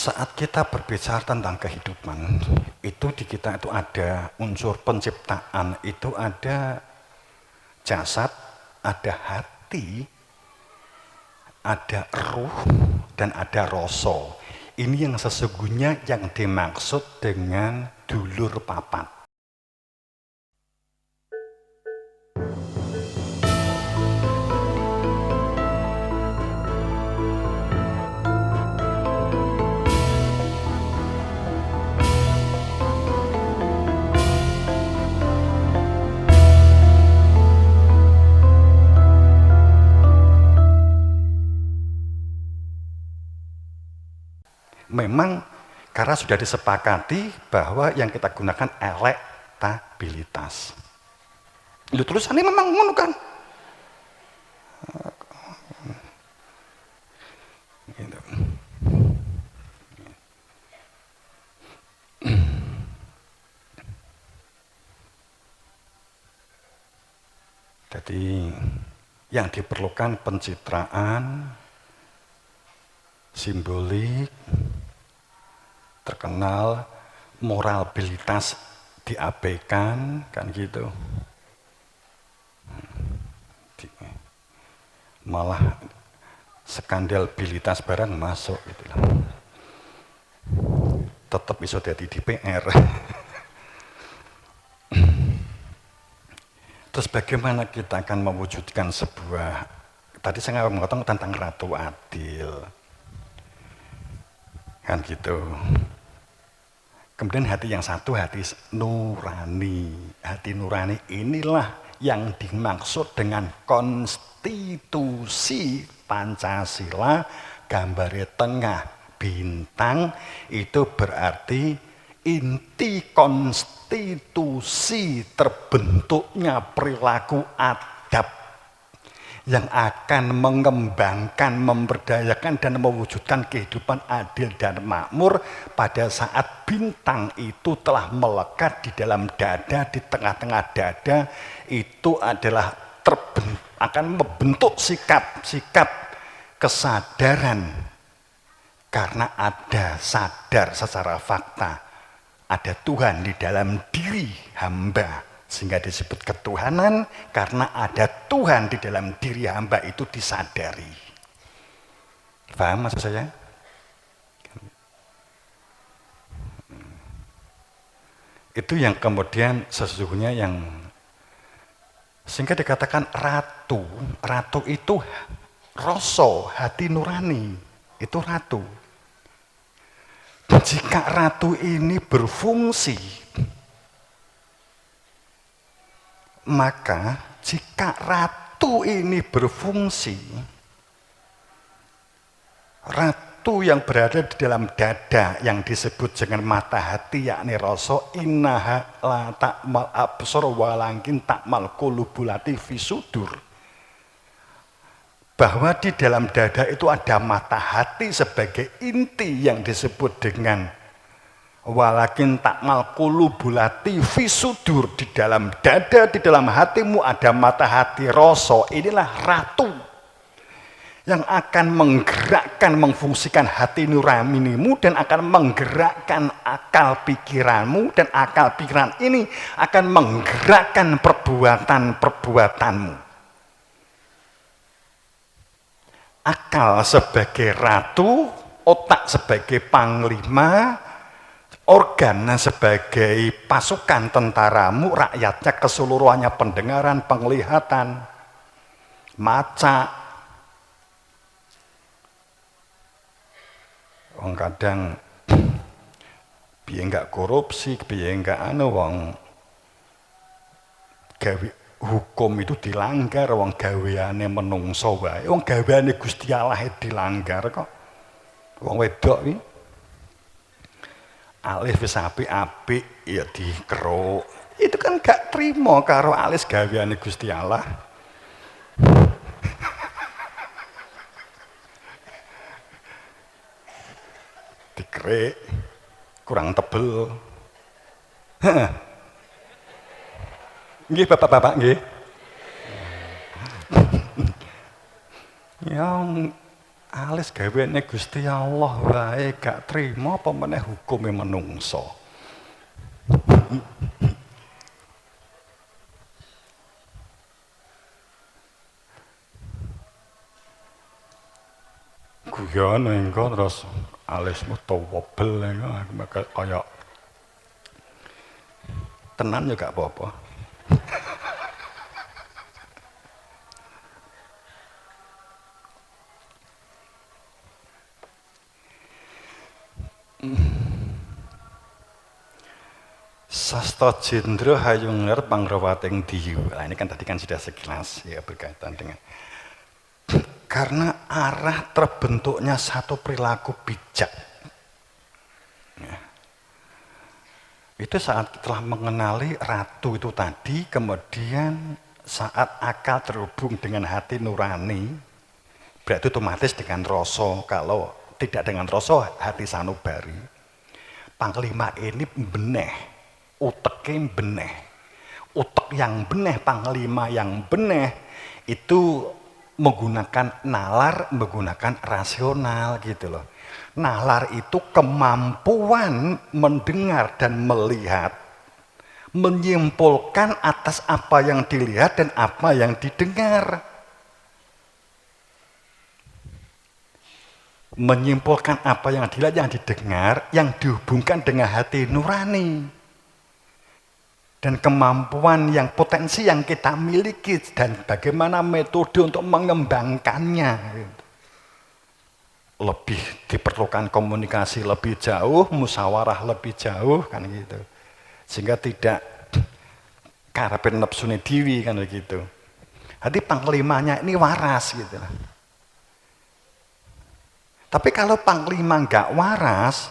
Saat kita berbicara tentang kehidupan, itu di kita itu ada unsur penciptaan, itu ada jasad, ada hati, ada ruh, dan ada rasa. Ini yang sesungguhnya yang dimaksud dengan dulur papat. Memang karena sudah disepakati bahwa yang kita gunakan elektabilitas. Lu tulisannya memang ngono kan? Gitu. Jadi yang diperlukan pencitraan, simbolik, terkenal, moralitas diabaikan, kan gitu. Malah skandalbilitas barang masuk gitu lah. Tetap bisa jadi DPR. Terus bagaimana kita akan mewujudkan sebuah, tadi saya ngomong tentang Ratu Adil, kan gitu. Kemudian hati yang satu, hati nurani. Hati nurani inilah yang dimaksud dengan konstitusi Pancasila, gambarnya tengah bintang, itu berarti inti konstitusi terbentuknya perilaku adab yang akan mengembangkan, memberdayakan, dan mewujudkan kehidupan adil dan makmur pada saat bintang itu telah melekat di dalam dada, di tengah-tengah dada, itu adalah akan membentuk sikap-sikap kesadaran, karena ada sadar secara fakta, ada Tuhan di dalam diri hamba. Sehingga disebut ketuhanan, karena ada Tuhan di dalam diri hamba itu disadari. Paham maksud saya? Itu yang kemudian sesungguhnya yang sehingga dikatakan ratu. Ratu itu rasa, hati nurani, itu ratu. Jika ratu ini berfungsi, maka jika ratu ini berfungsi, ratu yang berada di dalam dada yang disebut dengan mata hati, yakni rasa, innaha la ta'mal absar walakin ta'mal qulubul fi sudur, bahwa di dalam dada itu ada mata hati sebagai inti yang disebut dengan walakin takmal qulubul fi sudur, di dalam dada, di dalam hatimu ada mata hati rasa. Inilah ratu yang akan menggerakkan, memfungsikan hati nuranimu dan akan menggerakkan akal pikiranmu, dan akal pikiran ini akan menggerakkan perbuatan-perbuatanmu. Akal sebagai ratu, otak sebagai panglima, organ sebagai pasukan tentaramu, rakyatnya keseluruhannya pendengaran, penglihatan, maca. Wong kadang piye enggak korupsi, piye enggak wong gawe hukum itu dilanggar, wong gaweane menungso wae, wong gaweane Gusti Allah dilanggar kok. Wong wedok iki alis wis apik-apik ya dikeruk. Itu kan gak trimo karo alis gaweane Gusti Allah. Dikerik kurang tebel. Nggih Bapak-bapak nggih. Yang Alis gawene Gusti Allah wae gak trimo apa meneh hukume menungso. Guyon engko terus alismu towobel engko kaya tenan ya gak apa-apa. Sasta Jendra Hayungner Pangrawating Diyu. Nah, ini kan tadi kan sudah sekilas ya berkaitan dengan karena arah terbentuknya satu perilaku bijak. Ya. Itu saat telah mengenali ratu itu tadi, kemudian saat akal terhubung dengan hati nurani, berarti otomatis dengan rasa. Kalau tidak dengan rasa, hati sanubari. Panglima ini beneh, uteknya beneh. Utek yang beneh, panglima yang beneh, itu menggunakan nalar, menggunakan rasional gitu loh. Nalar itu kemampuan mendengar dan melihat, menyimpulkan atas apa yang dilihat dan apa yang didengar. Menyimpulkan apa yang dilihat, yang didengar, yang dihubungkan dengan hati nurani. Dan kemampuan yang potensi yang kita miliki dan bagaimana metode untuk mengembangkannya. Lebih diperlukan komunikasi lebih jauh, musyawarah lebih jauh kan gitu. Sehingga tidak karepin nepsune diri kan begitu. Jadi panglimanya ini waras gitu. Tapi kalau panglima nggak waras,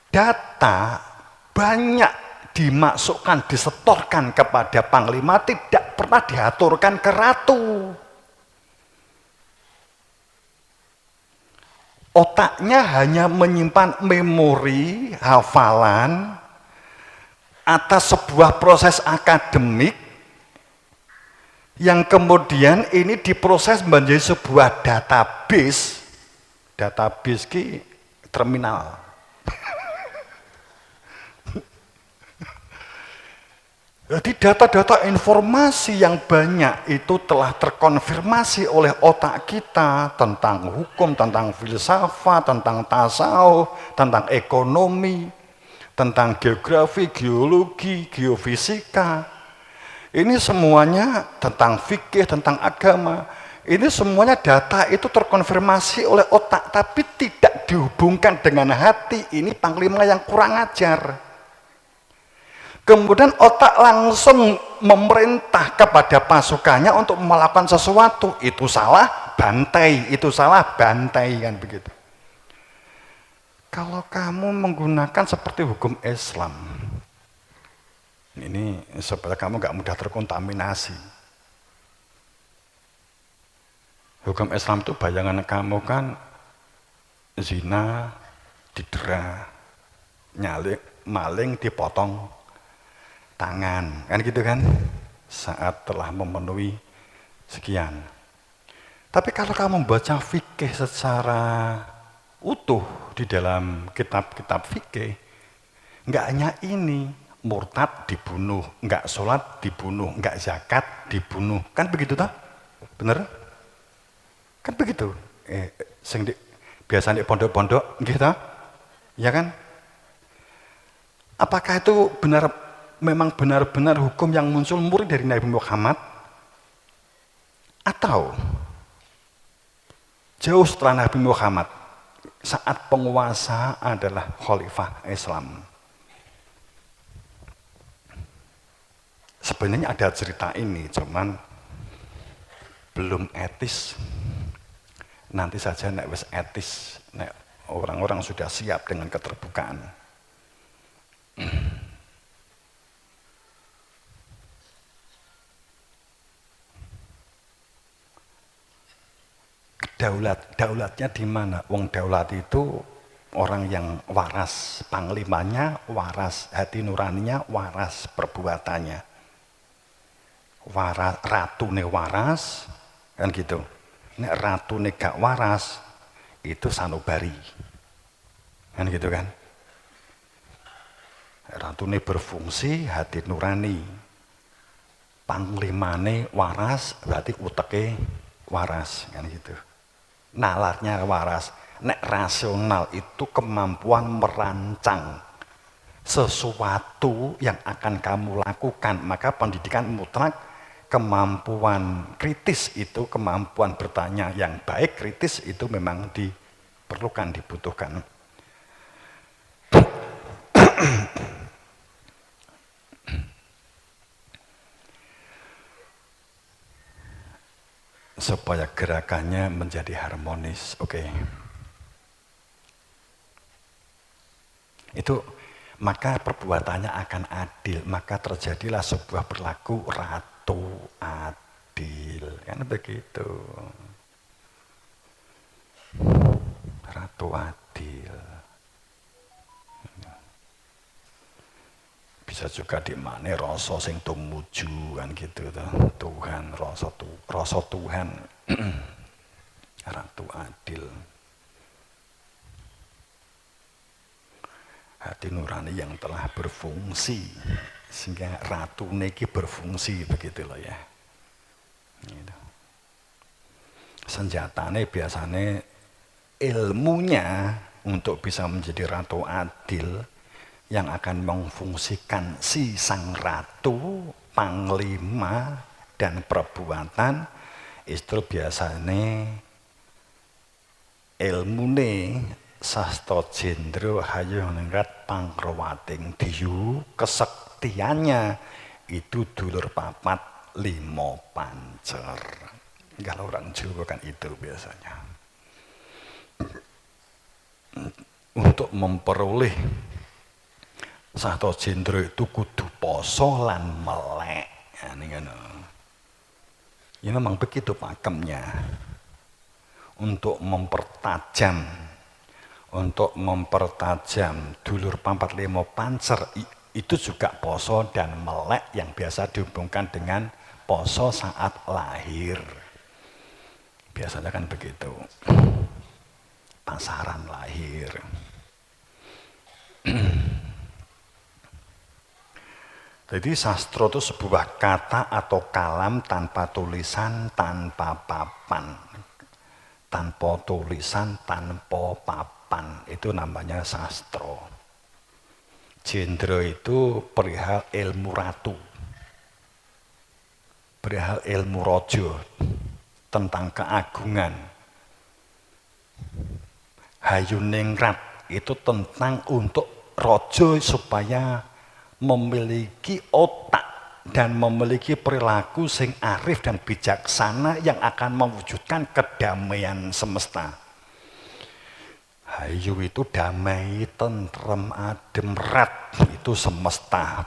data banyak dimasukkan, disetorkan kepada panglima, tidak pernah diaturkan ke ratu. Otaknya hanya menyimpan memori, hafalan atas sebuah proses akademik yang kemudian ini diproses menjadi sebuah database. Database ki terminal. Jadi data-data informasi yang banyak itu telah terkonfirmasi oleh otak kita tentang hukum, tentang filsafat, tentang tasawuf, tentang ekonomi, tentang geografi, geologi, geofisika. Ini semuanya tentang fikih, tentang agama. Ini semuanya data itu terkonfirmasi oleh otak, tapi tidak dihubungkan dengan hati. Ini panglima yang kurang ajar. Kemudian otak langsung memerintah kepada pasukannya untuk melakukan sesuatu. Itu salah, bantai. Itu salah, bantai kan begitu. Kalau kamu menggunakan seperti hukum Islam, ini supaya kamu gak mudah terkontaminasi. Hukum Islam itu bayangan kamu kan zina, didera, maling dipotong tangan, kan gitu kan, saat telah memenuhi sekian. Tapi kalau kamu membaca fikih secara utuh di dalam kitab-kitab fikih, nggak hanya ini, murtad dibunuh, nggak sholat dibunuh, nggak zakat dibunuh, kan begitu toh? Bener? Kan begitu. Biasa di pondok-pondok, gitu, ya kan? Apakah itu memang benar-benar hukum yang muncul murni dari Nabi Muhammad, atau jauh setelah Nabi Muhammad saat penguasa adalah khalifah Islam? Sebenarnya ada cerita ini, cuman belum etis. Nanti saja nek wis etis, nek orang-orang sudah siap dengan keterbukaan. Daulatnya di mana? Wong daulat itu orang yang waras, panglimanya waras, hati nuraninya waras, perbuatannya waras, ratune waras, kan gitu. Nek ratune gak waras, itu sanubari. Kan gitu kan? Ratune berfungsi, hati nurani. Panglimane waras, berarti uteke waras. Kan gitu. Nalarnya waras. Nek rasional itu kemampuan merancang sesuatu yang akan kamu lakukan. Maka pendidikan mutlak, kemampuan kritis itu, kemampuan bertanya yang baik, kritis itu memang diperlukan, dibutuhkan. Supaya gerakannya menjadi harmonis, oke. Itu maka perbuatannya akan adil, maka terjadilah sebuah perilaku ratu adil, kan begitu. Ratu adil. Bisa juga dimane rasa sing tumuju kan gitu tuh. Tuhan, rasa Tuhan. Ratu adil. Hati nurani yang telah berfungsi sehingga ratu niki berfungsi begitu loh ya. Gitu. Senjatanya biasanya ilmunya untuk bisa menjadi ratu adil yang akan memfungsikan si sang ratu, panglima dan perbuatan itu biasanya ilmune Sastra Jendra Hayoningrat Panggrawating Diyu, kesektiannya itu dulur papat limo pancer. Kalau orang Jawa kan itu biasanya. Untuk memperoleh Sastra Jendra itu kudu poso lan melek. Ya memang begitu pakemnya. Untuk mempertajam dulur papat limo pancer itu juga poso dan melek yang biasa dihubungkan dengan poso saat lahir. Biasanya kan begitu. Pasaran lahir. Jadi sastra itu sebuah kata atau kalam tanpa tulisan, tanpa papan. Tanpa tulisan, tanpa papan. Itu namanya sastra. Jendra itu perihal ilmu ratu. Perihal ilmu raja. Tentang keagungan. Hayoningrat itu tentang untuk raja supaya memiliki otak dan memiliki perilaku sing arif dan bijaksana yang akan mewujudkan kedamaian semesta. Hayu itu damai, tentrem, adem, rat, itu semesta.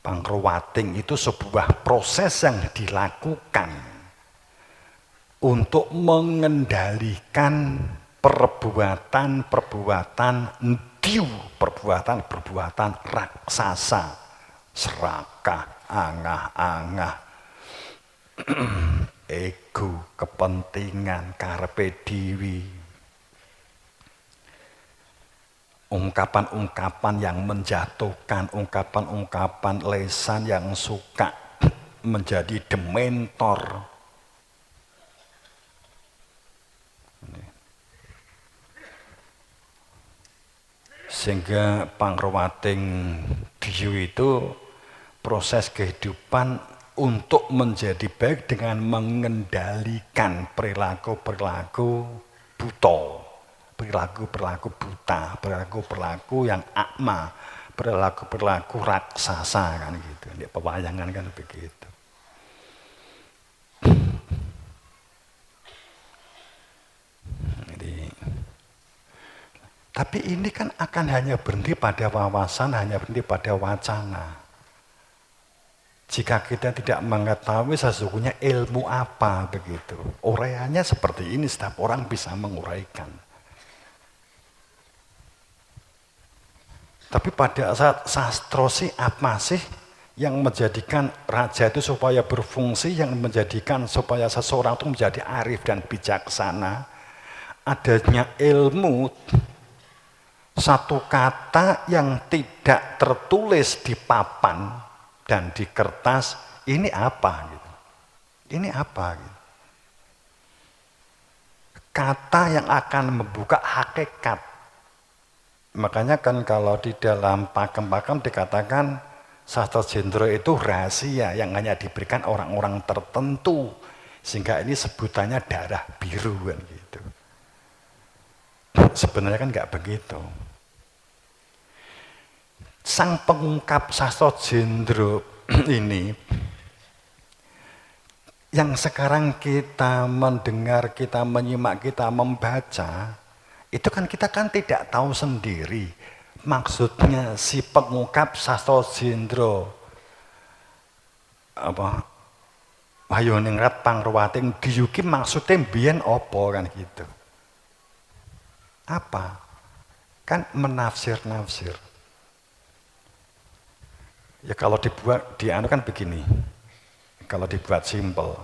Panggrawating itu sebuah proses yang dilakukan untuk mengendalikan perbuatan diu, perbuatan raksasa, serakah, angah-angah, ego, kepentingan, karepe dhewe, ungkapan-ungkapan yang menjatuhkan, ungkapan-ungkapan lesan yang suka menjadi dementor. Sehingga Panggrawating Diyu itu proses kehidupan untuk menjadi baik dengan mengendalikan perilaku-perilaku buta, perilaku-perilaku buta, perilaku-perilaku yang akma, perilaku-perilaku raksasa kan gitu. Di pewayangan kan begitu. Tapi ini kan akan hanya berhenti pada wawasan, hanya berhenti pada wacana. Jika kita tidak mengetahui sesungguhnya ilmu apa begitu. Uraiannya seperti ini, setiap orang bisa menguraikan. Tapi pada saat sastra sih apa sih yang menjadikan raja itu supaya berfungsi, yang menjadikan supaya seseorang itu menjadi arif dan bijaksana, adanya ilmu, satu kata yang tidak tertulis di papan dan di kertas, ini apa gitu. Ini apa gitu. Kata yang akan membuka hakikat. Makanya kan kalau di dalam pakem-pakem dikatakan sastra jendro itu rahasia yang hanya diberikan orang-orang tertentu, sehingga ini sebutannya darah biru kan gitu. Sebenarnya kan nggak begitu. Sang pengungkap sastra jendro ini yang sekarang kita mendengar, kita menyimak, kita membaca, itu kan kita kan tidak tahu sendiri. Maksudnya si pengungkap sastra jendro apa Wayoningrat Pangruwating Diyuki maksudnya mbiyen apa kan gitu. Apa? Kan menafsir-nafsir. Ya kalau dibuat kan begini. Kalau dibuat simpel,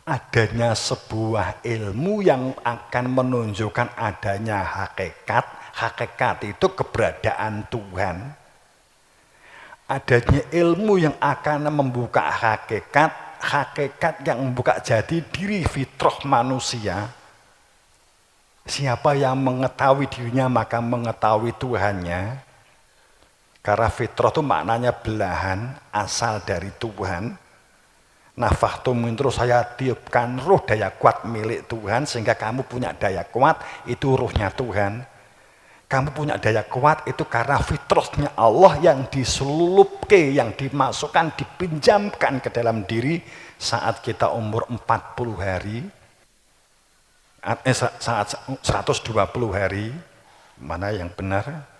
adanya sebuah ilmu yang akan menunjukkan adanya hakikat. Hakikat itu keberadaan Tuhan. Adanya ilmu yang akan membuka hakikat. Hakikat yang membuka jati diri fitrah manusia. Siapa yang mengetahui dirinya maka mengetahui Tuhannya. Karena fitrah itu maknanya belahan, asal dari Tuhan. Nafahtum terus saya tiupkan ruh daya kuat milik Tuhan, sehingga kamu punya daya kuat, itu ruhnya Tuhan. Kamu punya daya kuat itu karena fitrahnya Allah yang diselulupke, yang dimasukkan, dipinjamkan ke dalam diri saat kita umur 40 hari, saat 120 hari, mana yang benar.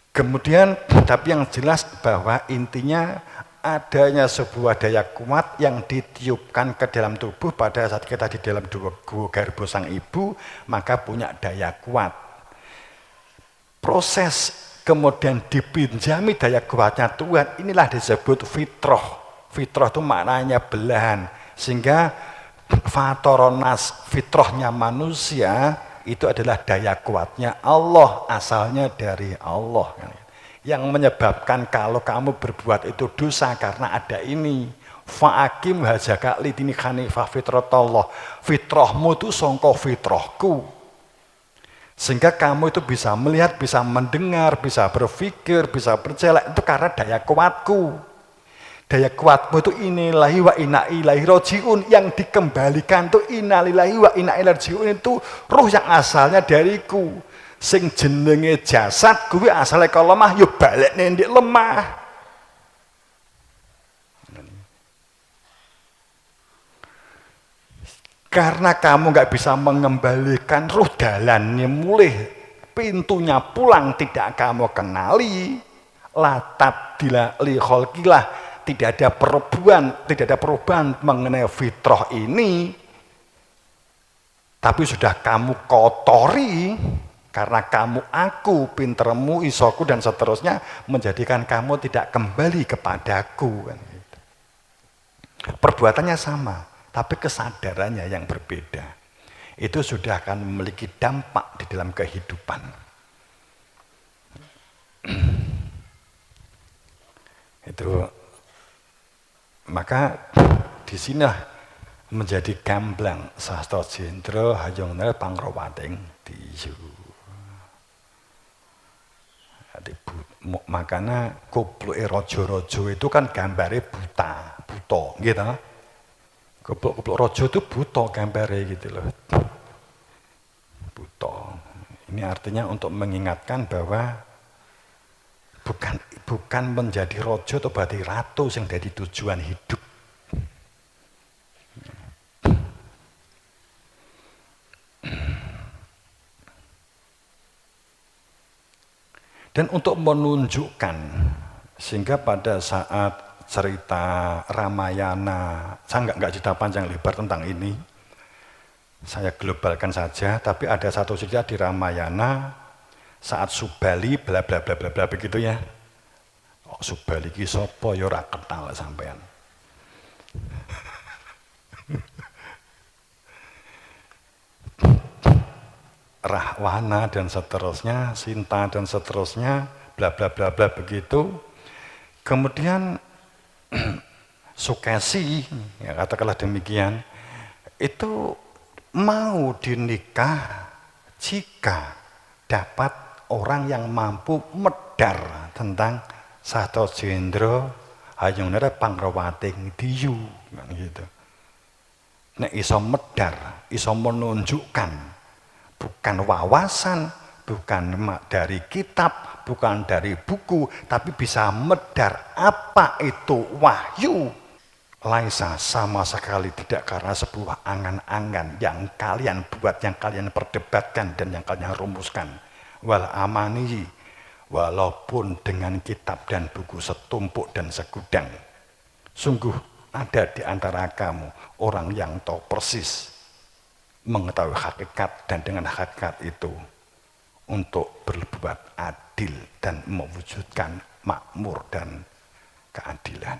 Kemudian, tapi yang jelas bahwa intinya adanya sebuah daya kuat yang ditiupkan ke dalam tubuh pada saat kita di dalam gua garbo sang ibu, maka punya daya kuat. Proses kemudian dipinjami daya kuatnya Tuhan, inilah disebut fitrah. Fitrah itu maknanya belahan, sehingga fatoronas, fitrahnya manusia itu adalah daya kuatnya Allah, asalnya dari Allah. Yang menyebabkan kalau kamu berbuat itu dosa karena ada ini. Fa'akim hajaka lidini khanifah fitratallah. Fitrahmu itu songko fitrahku. Sehingga kamu itu bisa melihat, bisa mendengar, bisa berpikir, bisa percaya. Itu karena daya kuatku. Daya kuatmu itu inilahi wa inna ilaihi rajiun. Yang dikembalikan itu innalillahi wa inna ilaihi rajiun, itu ruh yang asalnya dariku. Sing jenenge jasad kuwi asale kok lemah ya balekne ndik lemah. Karena kamu nggak bisa mengembalikan ruh dalannya mulih, pintunya pulang tidak kamu kenali, latat dila li kholqilah, tidak ada perubahan mengenai fitrah ini, tapi sudah kamu kotori. Karena kamu, aku, pintermu, isoku, dan seterusnya, menjadikan kamu tidak kembali kepadaku. Perbuatannya sama, tapi kesadarannya yang berbeda. Itu sudah akan memiliki dampak di dalam kehidupan. Itu, maka di sini menjadi gamblang sastra jendro Hayoningrat Pangruwating Diyu. Makanya kupluke rojo-rojo itu kan gambarnya buta gitu. Kupluk rojo itu buta gambarnya gitu loh. Buta. Ini artinya untuk mengingatkan bahwa bukan menjadi rojo atau berarti ratu yang jadi tujuan hidup. Dan untuk menunjukkan, sehingga pada saat cerita Ramayana, saya nggak cerita panjang lebar tentang ini, saya globalkan saja, tapi ada satu cerita di Ramayana, saat Subali bla bla bla bla bla begitu ya, Subali iki sapa ya ora kenal sampean. Rahwana dan seterusnya, Sinta dan seterusnya, bla bla bla bla begitu. Kemudian Sukesi, ya katakanlah demikian, itu mau dinikah jika dapat orang yang mampu medar tentang Sato Jendro Hayungnara Pangrawating Diyu, gitu. Nek iso medar, iso menunjukkan bukan wawasan, bukan dari kitab, bukan dari buku, tapi bisa medar apa itu wahyu. Laisa sama sekali tidak karena sebuah angan-angan yang kalian buat, yang kalian perdebatkan dan yang kalian rumuskan. Wal amani, walaupun dengan kitab dan buku setumpuk dan segudang. Sungguh ada di antara kamu orang yang tahu persis mengetahui hakikat, dan dengan hakikat itu untuk berbuat adil dan mewujudkan makmur dan keadilan.